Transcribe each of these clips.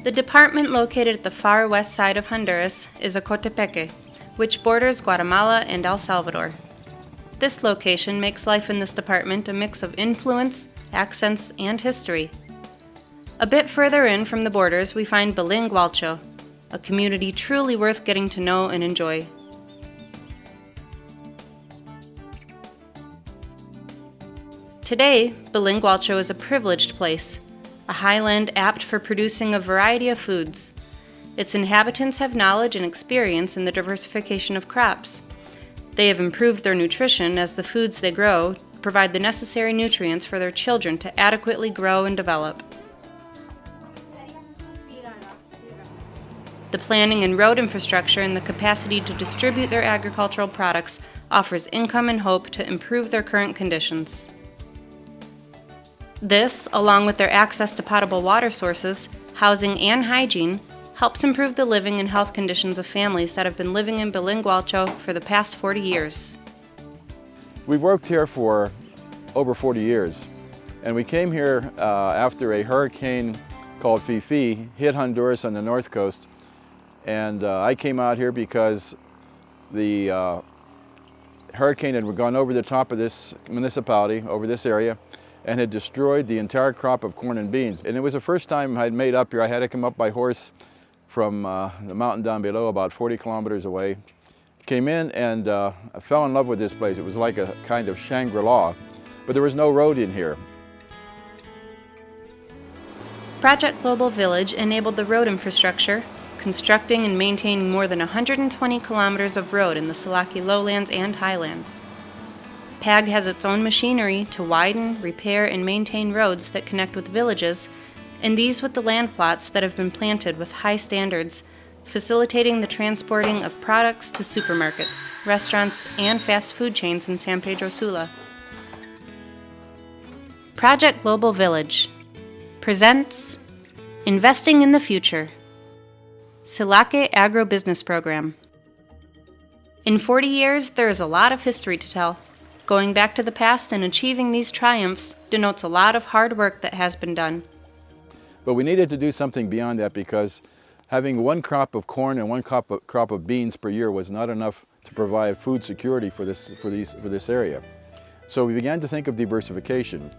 The department located at the far west side of Honduras is Ocotepeque, which borders Guatemala and El Salvador. This location makes life in this department a mix of influence, accents, and history. A bit further in from the borders, we find Bilingualcho, a community truly worth getting to know and enjoy. Today, Bilingualcho is a privileged place, a highland apt for producing a variety of foods. Its inhabitants have knowledge and experience in the diversification of crops. They have improved their nutrition as the foods they grow provide the necessary nutrients for their children to adequately grow and develop. The planning and road infrastructure and the capacity to distribute their agricultural products offers income and hope to improve their current conditions. This, along with their access to potable water sources, housing, and hygiene, helps improve the living and health conditions of families that have been living in Bilingualcho for the past 40 years. We've worked here for over 40 years, and we came here after a hurricane called Fifi hit Honduras on the north coast, and I came out here because the hurricane had gone over the top of this municipality, over this area, and had destroyed the entire crop of corn and beans. And it was the first time I'd made up here. I had to come up by horse from the mountain down below, about 40 kilometers away. Came in and I fell in love with this place. It was like a kind of Shangri-La, but there was no road in here. Project Global Village enabled the road infrastructure, constructing and maintaining more than 120 kilometers of road in the Celaque lowlands and highlands. PAG has its own machinery to widen, repair, and maintain roads that connect with villages, and these with the land plots that have been planted with high standards, facilitating the transporting of products to supermarkets, restaurants, and fast food chains in San Pedro Sula. Project Global Village presents Investing in the Future, Celaque Agro-Business Program. In 40 years, there is a lot of history to tell. Going back to the past and achieving these triumphs denotes a lot of hard work that has been done. But we needed to do something beyond that because having one crop of corn and one crop of beans per year was not enough to provide food security for this area. So we began to think of diversification.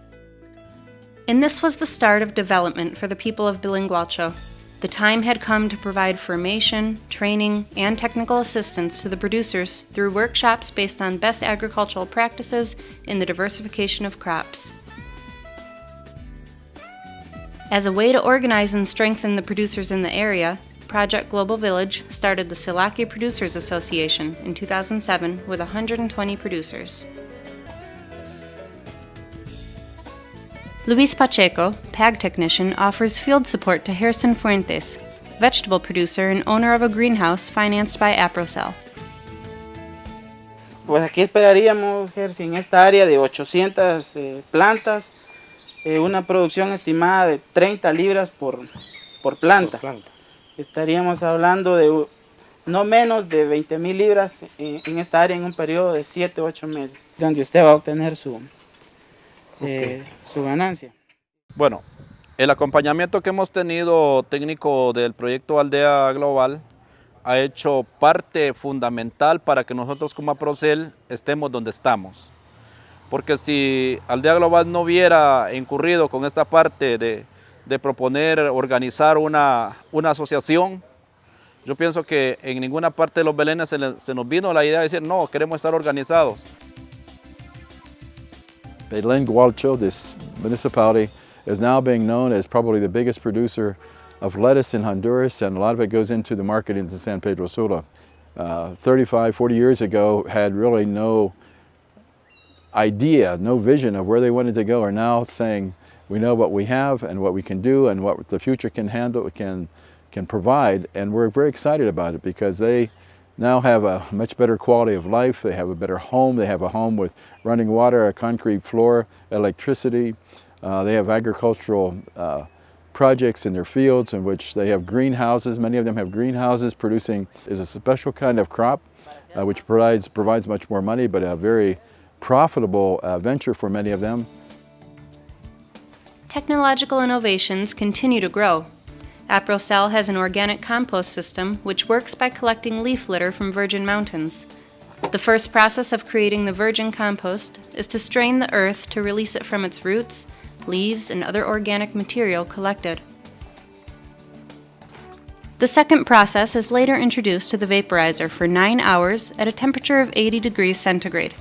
And this was the start of development for the people of Bilingualcho. The time had come to provide formation, training, and technical assistance to the producers through workshops based on best agricultural practices in the diversification of crops. As a way to organize and strengthen the producers in the area, Project Global Village started the Celaque Producers Association in 2007 with 120 producers. Luis Pacheco, PAG technician, offers field support to Gerson Fuentes, vegetable producer and owner of a greenhouse financed by APROCEL. Pues aquí esperaríamos, Gerson, en esta área de 800 plantas, una producción estimada de 30 libras por planta. Estaríamos hablando de no menos de 20,000 libras en esta área en un periodo de 7 u 8 meses, donde usted va a obtener su ganancia. Bueno, el acompañamiento que hemos tenido técnico del proyecto Aldea Global ha hecho parte fundamental para que nosotros como APROCEL estemos donde estamos. Porque si Aldea Global no hubiera incurrido con esta parte de proponer, organizar una asociación, yo pienso que en ninguna parte de los belenes se nos vino la idea de decir, no, queremos estar organizados. Bilingualcho, this municipality, is now being known as probably the biggest producer of lettuce in Honduras, and a lot of it goes into the market into San Pedro Sula. 35, 40 years ago had really no idea, no vision of where they wanted to go, are now saying we know what we have and what we can do and what the future can handle, can provide, and we're very excited about it because they now have a much better quality of life. They have a better home. They have a home with running water, a concrete floor, electricity. They have agricultural projects in their fields in which they have greenhouses. Many of them have greenhouses producing is a special kind of crop which provides much more money, but a very profitable venture for many of them. Technological innovations continue to grow. Aprocel has an organic compost system which works by collecting leaf litter from virgin mountains. The first process of creating the virgin compost is to strain the earth to release it from its roots, leaves, and other organic material collected. The second process is later introduced to the vaporizer for 9 hours at a temperature of 80 degrees centigrade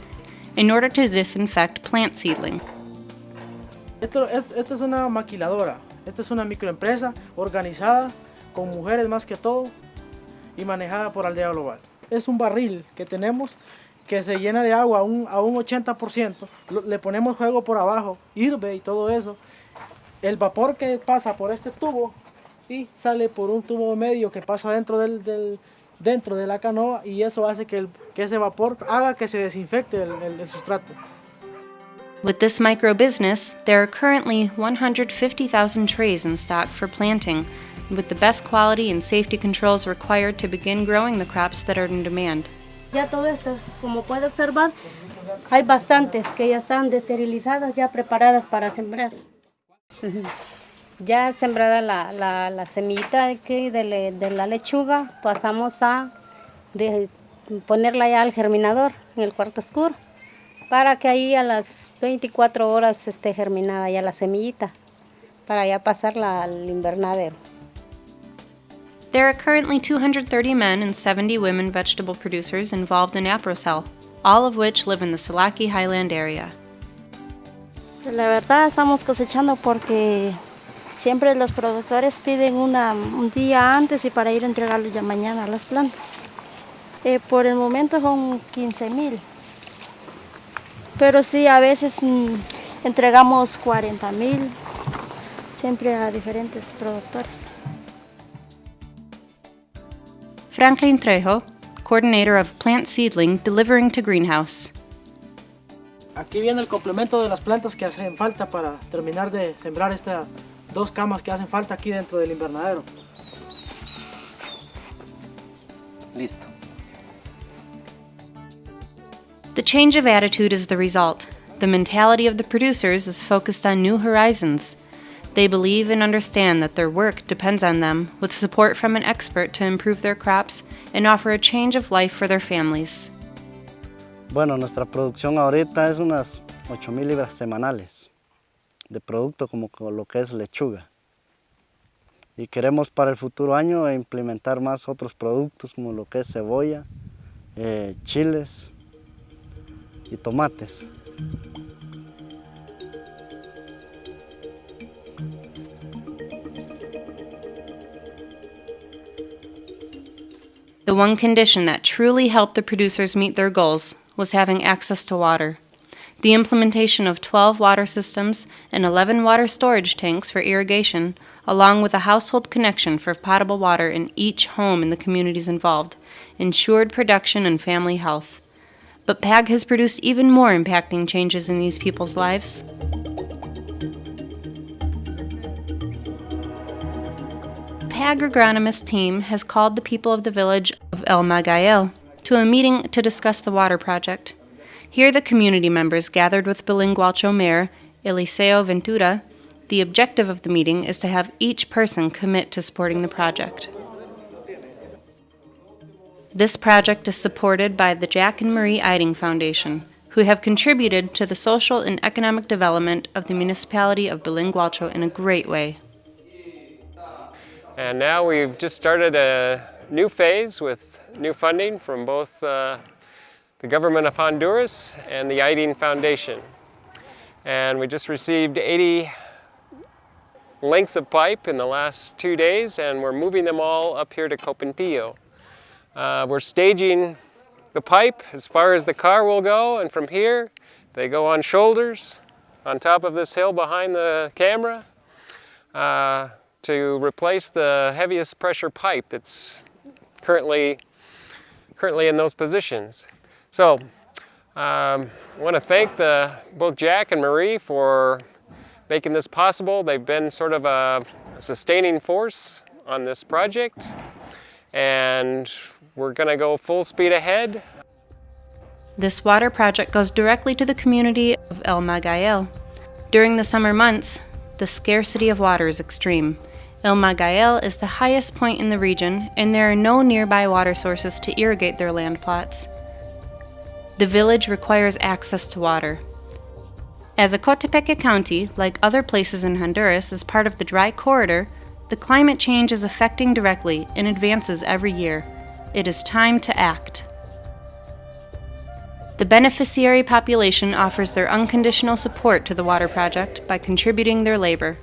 in order to disinfect plant seedling. Esto es una maquiladora, esta es una microempresa organizada con mujeres más que todo y manejada por Aldea Global. Es un barril que tenemos que se llena de agua a un 80%, le ponemos fuego por abajo, hirve y todo eso. El vapor que pasa por este tubo y sale por un tubo medio que pasa dentro de la canoa y eso hace que ese vapor haga que se desinfecte el sustrato. With this micro business, there are currently 150,000 trays in stock for planting, with the best quality and safety controls required to begin growing the crops that are in demand. Ya todo esto, como puede observar, hay bastantes que ya están esterilizadas, ya preparadas para sembrar. Ya sembrada la semillita de la lechuga, pasamos a ponerla ya al germinador en el cuarto oscuro, para que ahí a las 24 horas esté germinada ya la semillita, para ya pasarla al invernadero. There are currently 230 men and 70 women vegetable producers involved in Aprocel, all of which live in the Celaque Highland area. La verdad estamos cosechando porque siempre los productores piden un día antes y para ir a entregarlo ya mañana a las plantas. Por el momento son 15,000. Pero sí, a veces entregamos 40,000, siempre a diferentes productores. Franklin Trejo, coordinator of plant seedling delivering to greenhouse. Aquí viene el complemento de las plantas que hacen falta para terminar de sembrar estas 2 camas que hacen falta aquí dentro del invernadero. Listo. The change of attitude is the result. The mentality of the producers is focused on new horizons. They believe and understand that their work depends on them, with support from an expert to improve their crops and offer a change of life for their families. Bueno, nuestra producción ahorita es unas 8,000 libras semanales de producto como lo que es lechuga. Y queremos para el futuro año implementar más otros productos como lo que es cebolla, chiles y tomates. The one condition that truly helped the producers meet their goals was having access to water. The implementation of 12 water systems and 11 water storage tanks for irrigation, along with a household connection for potable water in each home in the communities involved, ensured production and family health. But PAG has produced even more impacting changes in these people's lives. PAG agronomist team has called the people of the village of El Magael to a meeting to discuss the water project. Here the community members gathered with Bilingualcho Mayor Eliseo Ventura. The objective of the meeting is to have each person commit to supporting the project. This project is supported by the Jack and Marie Eiding Foundation, who have contributed to the social and economic development of the municipality of Bilingualcho in a great way. And now we've just started a new phase with new funding from both the government of Honduras and the Eiding Foundation. And we just received 80 lengths of pipe in the last 2 days, and we're moving them all up here to Copentillo. We're staging the pipe as far as the car will go, and from here they go on shoulders on top of this hill behind the camera to replace the heaviest pressure pipe that's currently in those positions. So I want to thank both Jack and Marie for making this possible. They've been sort of a sustaining force on this project, and we're going to go full speed ahead. This water project goes directly to the community of El Magael. During the summer months, the scarcity of water is extreme, El Magael is the highest point in the region, and there are no nearby water sources to irrigate their land plots. The village requires access to water. As Ocotepeque County, like other places in Honduras, is part of the dry corridor, the climate change is affecting directly and advances every year. It is time to act. The beneficiary population offers their unconditional support to the water project by contributing their labor.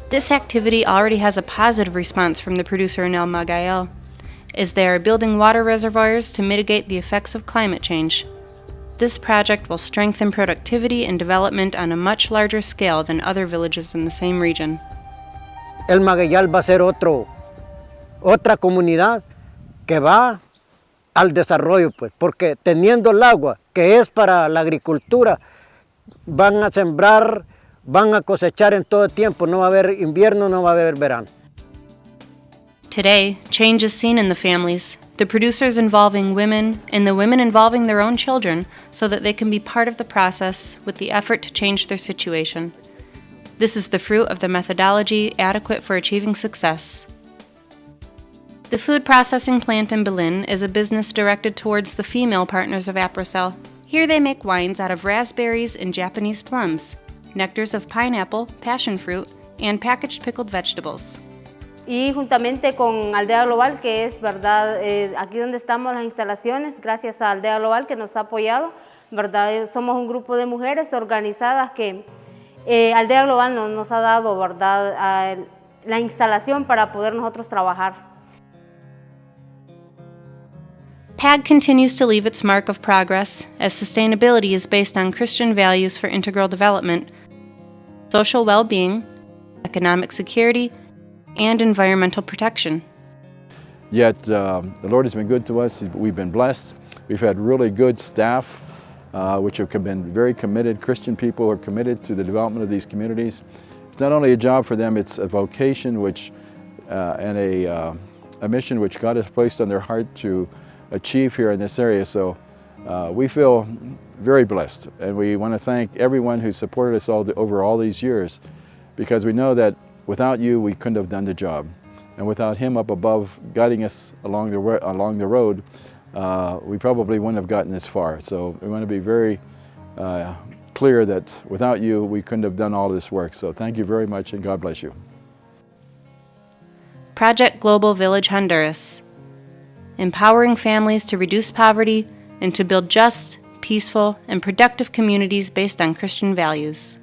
This activity already has a positive response from the producer in El Magael, as they are building water reservoirs to mitigate the effects of climate change. This project will strengthen productivity and development on a much larger scale than other villages in the same region. El Magael va a ser otra comunidad que va al desarrollo, pues, porque teniendo el agua, que es para la agricultura, van a sembrar, van a cosechar en todo tiempo, no va a haber invierno, no va a haber verano. Today, change is seen in the families, the producers involving women, and the women involving their own children so that they can be part of the process with the effort to change their situation. This is the fruit of the methodology adequate for achieving success. The food processing plant in Berlin is a business directed towards the female partners of Aprocel. Here they make wines out of raspberries and Japanese plums, nectars of pineapple, passion fruit, and packaged pickled vegetables. Y juntamente con Aldea Global, que es verdad, aquí donde estamos las instalaciones, gracias a Aldea Global que nos ha apoyado, verdad, somos un grupo de mujeres organizadas que Aldea Global nos ha dado, verdad, la instalación para poder nosotros trabajar. PAG continues to leave its mark of progress as sustainability is based on Christian values for integral development, social well-being, economic security, and environmental protection. Yet the Lord has been good to us. We've been blessed. We've had really good staff which have been very committed, Christian people who are committed to the development of these communities. It's not only a job for them, it's a vocation which, and a mission which God has placed on their heart to achieve here in this area. So we feel very blessed, and we want to thank everyone who supported us over all these years, because we know that without you we couldn't have done the job, and without him up above guiding us along the road, we probably wouldn't have gotten this far. So we want to be very clear that without you we couldn't have done all this work. So thank you very much, and God bless you. Project Global Village Honduras, empowering families to reduce poverty and to build just, peaceful, and productive communities based on Christian values.